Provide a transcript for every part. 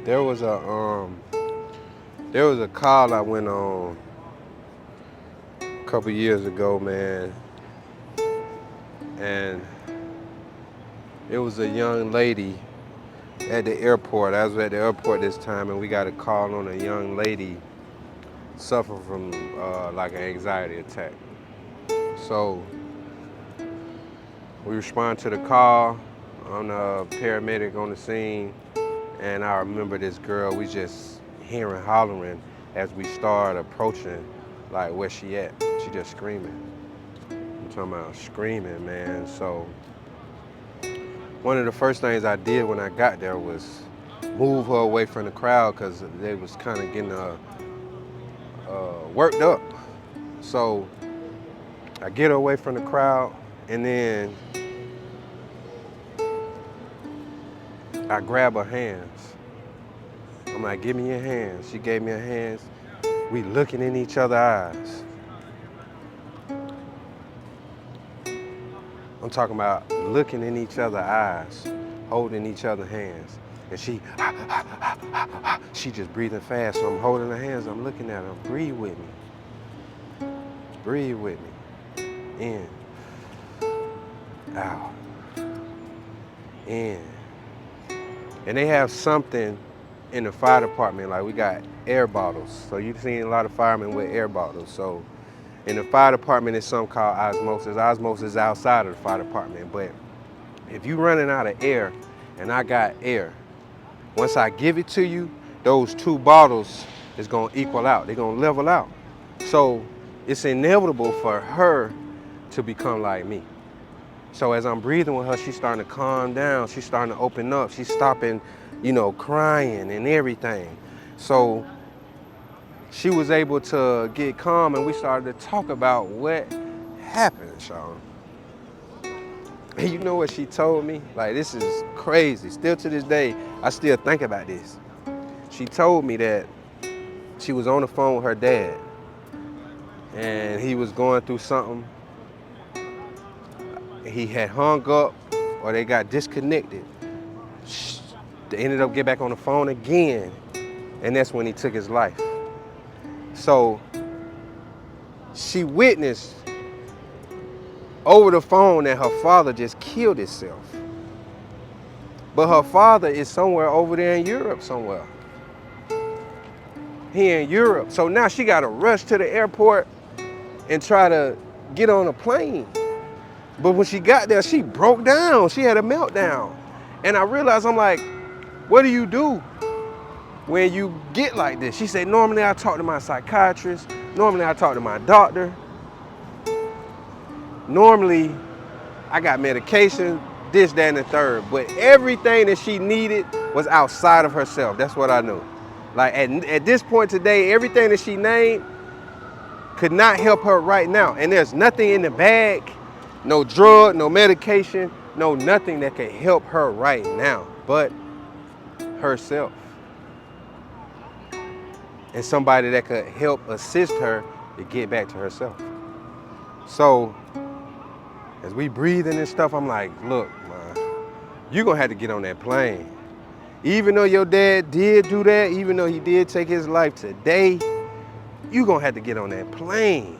There was a there was a call I went on a couple years ago, man, and it was a young lady at the airport. I was at the airport this time, and we got a call on a young lady suffering from like an anxiety attack. So we respond to the call. I'm a paramedic on the scene, and I remember this girl. We just hearing hollering as we start approaching, like where she at. She just screaming. I'm talking about screaming, man. So one of the first things I did when I got there was move her away from the crowd because they was kind of getting worked up. So I get her away from the crowd, and then I grab her hands. I'm like, give me your hands. She gave me her hands. We looking in each other's eyes. I'm talking about looking in each other's eyes, holding each other's hands. And she just breathing fast. So I'm holding her hands. I'm looking at her. Breathe with me. Breathe with me. In. Out. In. And they have something in the fire department, like we got air bottles. So you've seen a lot of firemen with air bottles. So in the fire department, it's something called osmosis. Osmosis is outside of the fire department. But if you're running out of air and I got air, once I give it to you, those two bottles is gonna equal out. They're gonna level out. So it's inevitable for her to become like me. So as I'm breathing with her, she's starting to calm down. She's starting to open up. She's stopping, crying and everything. So she was able to get calm, and we started to talk about what happened, Sean. And you know what she told me? Like, this is crazy. Still to this day, I still think about this. She told me that she was on the phone with her dad, and he was going through something. He had hung up, or they got disconnected. They ended up getting back on the phone again, and that's when he took his life. So she witnessed over the phone that her father just killed himself. But her father is somewhere over there in Europe somewhere. He in Europe. So now she got to rush to the airport and try to get on a plane. But when she got there, she broke down. She had a meltdown. And I realized, I'm like, what do you do when you get like this? She said, normally I talk to my psychiatrist. Normally I talk to my doctor. Normally I got medication, this, that, and the third. But everything that she needed was outside of herself. That's what I knew. Like at this point today, everything that she named could not help her right now. And there's nothing in the bag, no drug, no medication, no nothing that could help her right now but herself. And somebody that could help assist her to get back to herself. So as we breathing and stuff, I'm like, look, man, you're gonna have to get on that plane. Even though your dad did do that, even though he did take his life today, you're gonna have to get on that plane.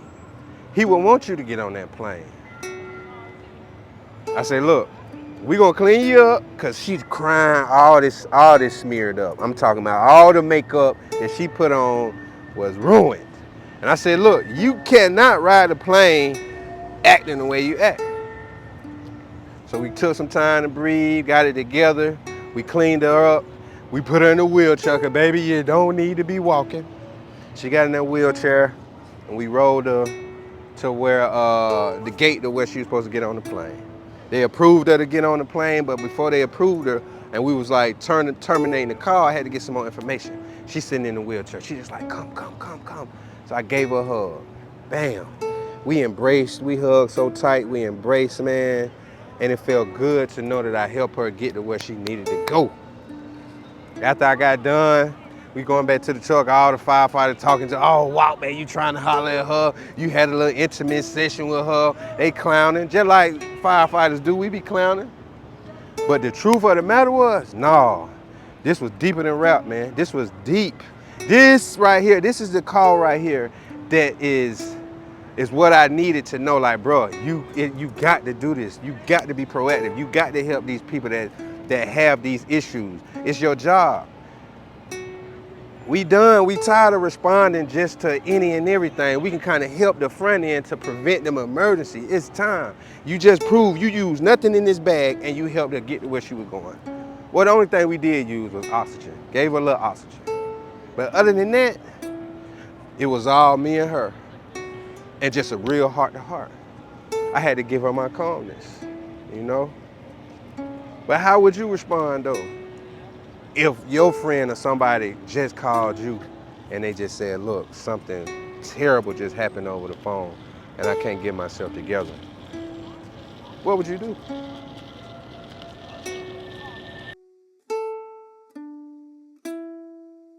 He will want you to get on that plane. I say, look, we gonna clean you up, cause she's crying, all this smeared up. I'm talking about all the makeup that she put on was ruined. And I said, look, you cannot ride a plane acting the way you act. So we took some time to breathe, got it together. We cleaned her up. We put her in a wheelchair, cause baby, you don't need to be walking. She got in that wheelchair, and we rolled her to where the gate to where she was supposed to get on the plane. They approved her to get on the plane, but before they approved her, and we was like terminating the call, I had to get some more information. She's sitting in the wheelchair. She just like, come. So I gave her a hug. Bam. We embraced, we hugged so tight, we embraced, man. And it felt good to know that I helped her get to where she needed to go. After I got done, we going back to the truck, all the firefighters talking to, oh, wow, man, you trying to holler at her. You had a little intimate session with her. They clowning, just like firefighters do, we be clowning. But the truth of the matter was, no, This was deeper than rap, man. This was deep. This right here, this is the call right here that is what I needed to know. Like, bro, you got to do this. You got to be proactive. You got to help these people that have these issues. It's your job. We done. We tired of responding just to any and everything. We can kind of help the front end to prevent them emergency. It's time. You just proved you used nothing in this bag and you helped her get to where she was going. Well, the only thing we did use was oxygen. Gave her a little oxygen. But other than that, it was all me and her. And just a real heart-to-heart. I had to give her my calmness, you know? But how would you respond, though, if your friend or somebody just called you and they just said, look, something terrible just happened over the phone and I can't get myself together? What would you do?